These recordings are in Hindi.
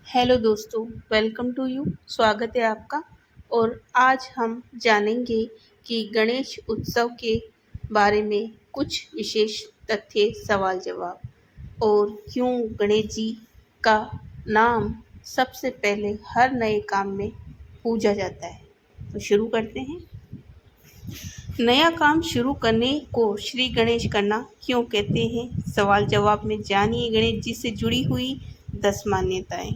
हेलो दोस्तों, वेलकम टू यू। स्वागत है आपका। और आज हम जानेंगे कि गणेश उत्सव के बारे में कुछ विशेष तथ्य, सवाल जवाब और क्यों गणेश जी का नाम सबसे पहले हर नए काम में पूजा जाता है। तो शुरू करते हैं। नया काम शुरू करने को श्री गणेश करना क्यों कहते हैं? सवाल जवाब में जानिए गणेश जी से जुड़ी हुई 10 मान्यताएं।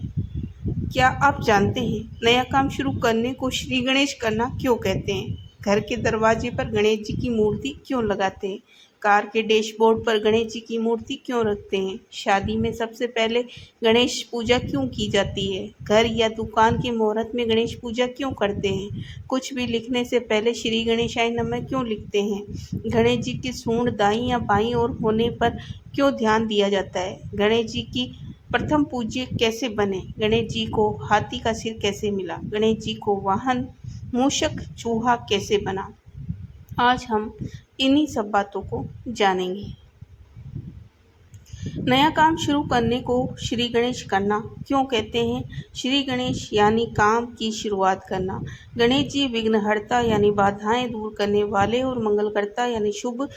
क्या आप जानते हैं नया काम शुरू करने को श्री गणेश करना क्यों कहते हैं? घर के दरवाजे पर गणेश जी की मूर्ति क्यों लगाते हैं? कार के डैशबोर्ड पर गणेश जी की मूर्ति क्यों रखते हैं? शादी में सबसे पहले गणेश पूजा क्यों की जाती है? घर या दुकान के मुहूर्त में गणेश पूजा क्यों करते हैं? कुछ भी लिखने से पहले श्री गणेशाय नमः क्यों लिखते हैं? गणेश जी की सूंड दाईं या बाईं ओर होने पर क्यों ध्यान दिया जाता है? गणेश जी की प्रथम पूज्य कैसे बने? गणेश जी को हाथी का सिर कैसे मिला? गणेश जी को वाहन मूषक चूहा कैसे बना? आज हम इन्हीं सब बातों को जानेंगे। नया काम शुरू करने को श्री गणेश करना क्यों कहते हैं? श्री गणेश यानी काम की शुरुआत करना। गणेश जी विघ्नहर्ता यानी बाधाएं दूर करने वाले और मंगलकर्ता यानी शुभ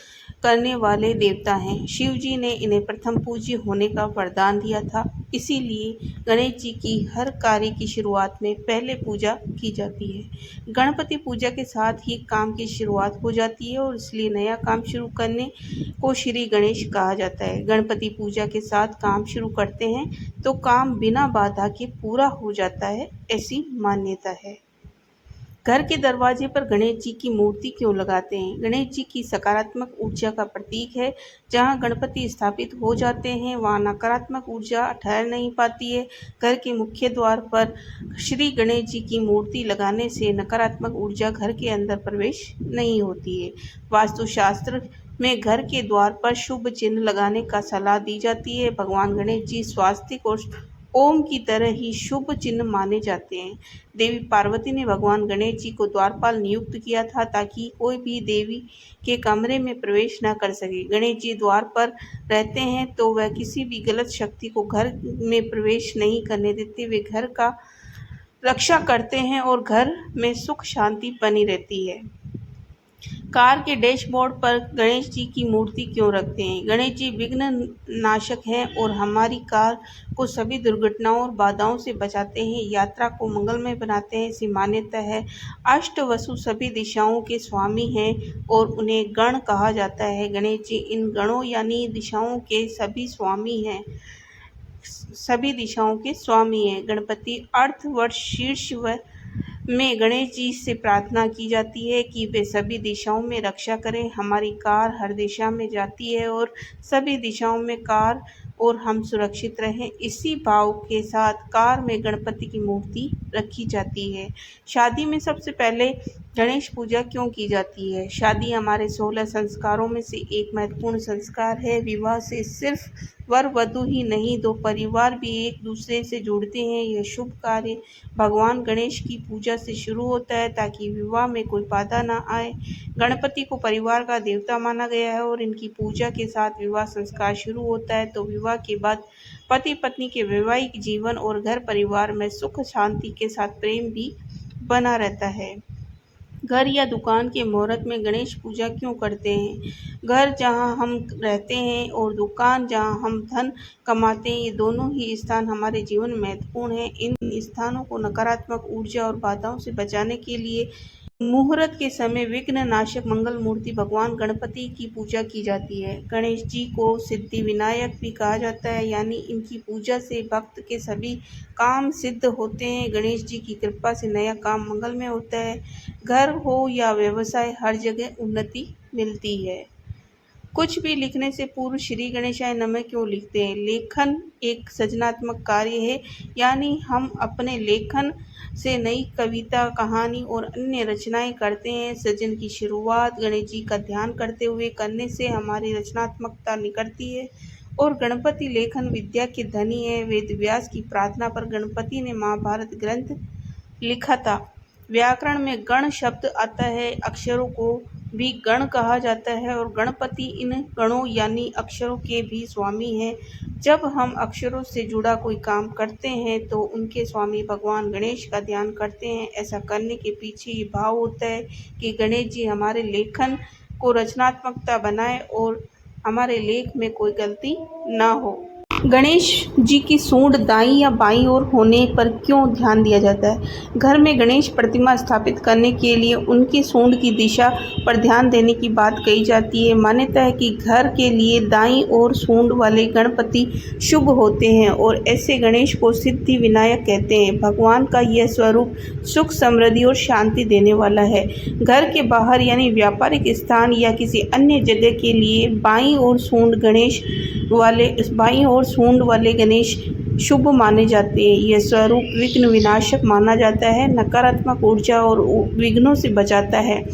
करने वाले देवता हैं। शिव जी ने इन्हें प्रथम पूज्य होने का वरदान दिया था। इसीलिए गणेश जी की हर कार्य की शुरुआत में पहले पूजा की जाती है। गणपति पूजा के साथ ही काम की शुरुआत हो जाती है और इसलिए नया काम शुरू करने को श्री गणेश कहा जाता है। गणपति पूजा के साथ काम शुरू करते हैं तो काम बिना बाधा के पूरा हो जाता है, ऐसी मान्यता है। घर के दरवाजे पर गणेश जी की मूर्ति क्यों लगाते हैं? गणेश जी की सकारात्मक ऊर्जा का प्रतीक है। जहां गणपति स्थापित हो जाते हैं वहां नकारात्मक ऊर्जा ठहर नहीं पाती है। घर के मुख्य द्वार पर श्री गणेश जी की मूर्ति लगाने से नकारात्मक ऊर्जा घर के अंदर प्रवेश नहीं होती है। वास्तुशास्त्र में घर के द्वार पर शुभ चिन्ह लगाने का सलाह दी जाती है। भगवान गणेश जी स्वास्तिक और ओम की तरह ही शुभ चिन्ह माने जाते हैं। देवी पार्वती ने भगवान गणेश जी को द्वारपाल नियुक्त किया था ताकि कोई भी देवी के कमरे में प्रवेश न कर सके। गणेश जी द्वार पर रहते हैं तो वह किसी भी गलत शक्ति को घर में प्रवेश नहीं करने देते। वे घर का रक्षा करते हैं और घर में सुख शांति बनी रहती है। कार के डैशबोर्ड पर गणेश जी की मूर्ति क्यों रखते हैं? गणेश जी विघ्न नाशक हैं और हमारी कार को सभी दुर्घटनाओं और बाधाओं से बचाते हैं, यात्रा को मंगलमय बनाते हैं, ऐसी मान्यता है। अष्टवसु सभी दिशाओं के स्वामी हैं और उन्हें गण कहा जाता है। गणेश जी इन गणों यानी दिशाओं के सभी स्वामी हैं, सभी दिशाओं के स्वामी हैं। गणपति अर्थवर्ष शीर्ष में गणेश जी से प्रार्थना की जाती है कि वे सभी दिशाओं में रक्षा करें। हमारी कार हर दिशा में जाती है और सभी दिशाओं में कार और हम सुरक्षित रहें, इसी भाव के साथ कार में गणपति की मूर्ति रखी जाती है। शादी में सबसे पहले गणेश पूजा क्यों की जाती है? शादी हमारे 16 संस्कारों में से एक महत्वपूर्ण संस्कार है। विवाह से सिर्फ वर वधू ही नहीं, दो परिवार भी एक दूसरे से जुड़ते हैं। यह शुभ कार्य भगवान गणेश की पूजा से शुरू होता है ताकि विवाह में कोई बाधा न आए। गणपति को परिवार का देवता माना गया है और इनकी पूजा के साथ विवाह संस्कार शुरू होता है। तो विवाह के बाद पति पत्नी के वैवाहिक जीवन और घर परिवार में सुख शांति के साथ प्रेम भी बना रहता है। घर या दुकान के मुहूर्त में गणेश पूजा क्यों करते हैं? घर जहां हम रहते हैं और दुकान जहां हम धन कमाते हैं, ये दोनों ही स्थान हमारे जीवन में महत्वपूर्ण हैं। इन स्थानों को नकारात्मक ऊर्जा और बाधाओं से बचाने के लिए मुहूर्त के समय विघ्न नाशक मंगल मूर्ति भगवान गणपति की पूजा की जाती है। गणेश जी को सिद्धि विनायक भी कहा जाता है, यानी इनकी पूजा से भक्त के सभी काम सिद्ध होते हैं। गणेश जी की कृपा से नया काम मंगलमय होता है। घर हो या व्यवसाय, हर जगह उन्नति मिलती है। कुछ भी लिखने से पूर्व श्री गणेशाय नमः क्यों लिखते हैं? लेखन एक सृजनात्मक कार्य है, यानी हम अपने लेखन से नई कविता, कहानी और अन्य रचनाएं करते हैं। सृजन की शुरुआत गणेश जी का ध्यान करते हुए करने से हमारी रचनात्मकता निखरती है और गणपति लेखन विद्या के धनी है। वेद व्यास की प्रार्थना पर गणपति ने महाभारत ग्रंथ लिखा था। व्याकरण में गण शब्द आता है अक्षरों को भी गण कहा जाता है और गणपति इन गणों यानी अक्षरों के भी स्वामी हैं। जब हम अक्षरों से जुड़ा कोई काम करते हैं तो उनके स्वामी भगवान गणेश का ध्यान करते हैं। ऐसा करने के पीछे ये भाव होता है कि गणेश जी हमारे लेखन को रचनात्मकता बनाए और हमारे लेख में कोई गलती ना हो। गणेश जी की सूंड दाईं या बाईं ओर होने पर क्यों ध्यान दिया जाता है? घर में गणेश प्रतिमा स्थापित करने के लिए उनकी सूंड की दिशा पर ध्यान देने की बात कही जाती है। मान्यता है कि घर के लिए दाईं ओर सूंड वाले गणपति शुभ होते हैं और ऐसे गणेश को सिद्धि विनायक कहते हैं। भगवान का यह स्वरूप सुख, समृद्धि और शांति देने वाला है। घर के बाहर यानी व्यापारिक स्थान या किसी अन्य जगह के लिए बाईं ओर सूंड वाले गणेश शुभ माने जाते हैं। यह स्वरूप विघ्न विनाशक माना जाता है, नकारात्मक ऊर्जा और विघ्नों से बचाता है।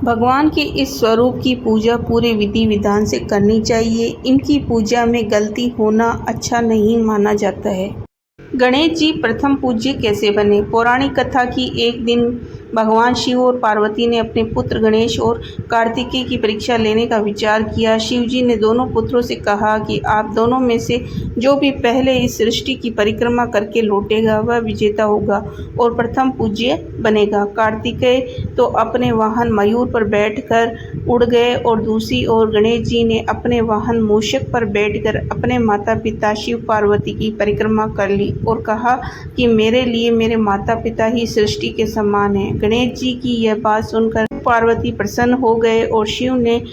भगवान के इस स्वरूप की पूजा पूरे विधि विधान से करनी चाहिए। इनकी पूजा में गलती होना अच्छा नहीं माना जाता है। गणेश जी प्रथम पूज्य कैसे बने? पौराणिक कथा की एक दिन भगवान शिव और पार्वती ने अपने पुत्र गणेश और कार्तिकेय की परीक्षा लेने का विचार किया। शिव जी ने दोनों पुत्रों से कहा कि आप दोनों में से जो भी पहले इस सृष्टि की परिक्रमा करके लौटेगा वह विजेता होगा और प्रथम पूज्य बनेगा। कार्तिकेय तो अपने वाहन मयूर पर बैठकर उड़ गए और दूसरी ओर गणेश जी ने अपने वाहन मूषक पर बैठकर अपने माता पिता शिव पार्वती की परिक्रमा कर ली और कहा कि मेरे लिए मेरे माता पिता ही सृष्टि के समान हैं। गणेश जी की यह बात सुनकर पार्वती प्रसन्न हो गए और शिव ने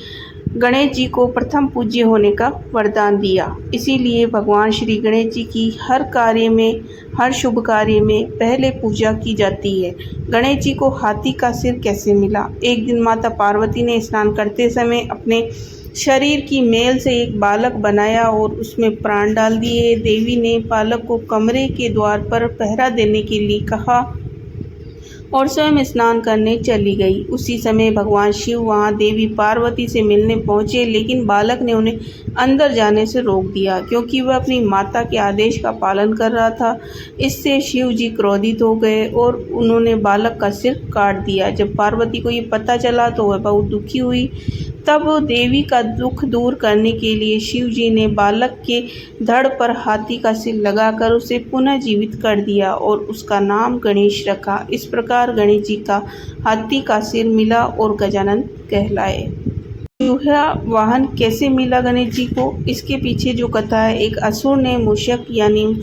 गणेश जी को प्रथम पूज्य होने का वरदान दिया। इसीलिए भगवान श्री गणेश जी की हर शुभ कार्य में पहले पूजा की जाती है। गणेश जी को हाथी का सिर कैसे मिला? एक दिन माता पार्वती ने स्नान करते समय अपने शरीर की मेल से एक बालक बनाया और उसमें प्राण डाल दिए। देवी ने बालक को कमरे के द्वार पर पहरा देने के लिए कहा और स्वयं स्नान करने चली गई। उसी समय भगवान शिव वहां देवी पार्वती से मिलने पहुंचे, लेकिन बालक ने उन्हें अंदर जाने से रोक दिया क्योंकि वह अपनी माता के आदेश का पालन कर रहा था। इससे शिव जी क्रोधित हो गए और उन्होंने बालक का सिर काट दिया। जब पार्वती को ये पता चला तो वह बहुत दुखी हुई। तब देवी का दुख दूर करने के लिए शिव जी ने बालक के धड़ पर हाथी का सिर लगाकर उसे पुनः जीवित कर दिया और उसका नाम गणेश रखा। इस प्रकार गणेश जी का हाथी का सिर मिला और गजानन कहलाए। चूहा वाहन कैसे मिला गणेश जी को? इसके पीछे जो कथा है, एक असुर ने मूषक यानी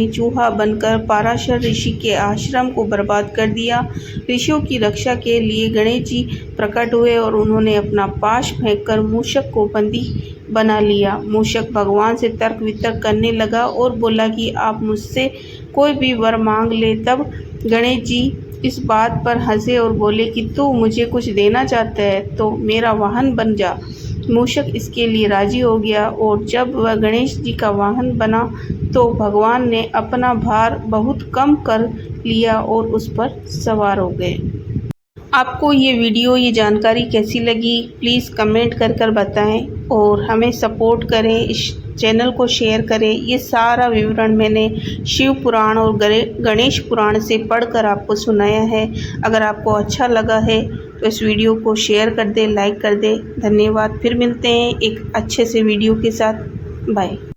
चूहा बनकर पराशर ऋषि के आश्रम को बर्बाद कर दिया। ऋषियों की रक्षा के लिए गणेश जी प्रकट हुए और उन्होंने अपना पाश फेंककर मूषक को बंदी बना लिया। मूषक भगवान से तर्क वितर्क करने लगा और बोला कि आप मुझसे कोई भी वर मांग ले। तब गणेश जी इस बात पर हंसे और बोले कि तू मुझे कुछ देना चाहता है तो मेरा वाहन बन जा। मूषक इसके लिए राजी हो गया और जब वह गणेश जी का वाहन बना तो भगवान ने अपना भार बहुत कम कर लिया और उस पर सवार हो गए। आपको ये जानकारी कैसी लगी? प्लीज़ कमेंट कर बताएं और हमें सपोर्ट करें, इस चैनल को शेयर करें। ये सारा विवरण मैंने शिव पुराण और गणेश पुराण से पढ़कर आपको सुनाया है। अगर आपको अच्छा लगा है तो इस वीडियो को शेयर कर दें, लाइक कर दें। धन्यवाद। फिर मिलते हैं एक अच्छे से वीडियो के साथ। बाय।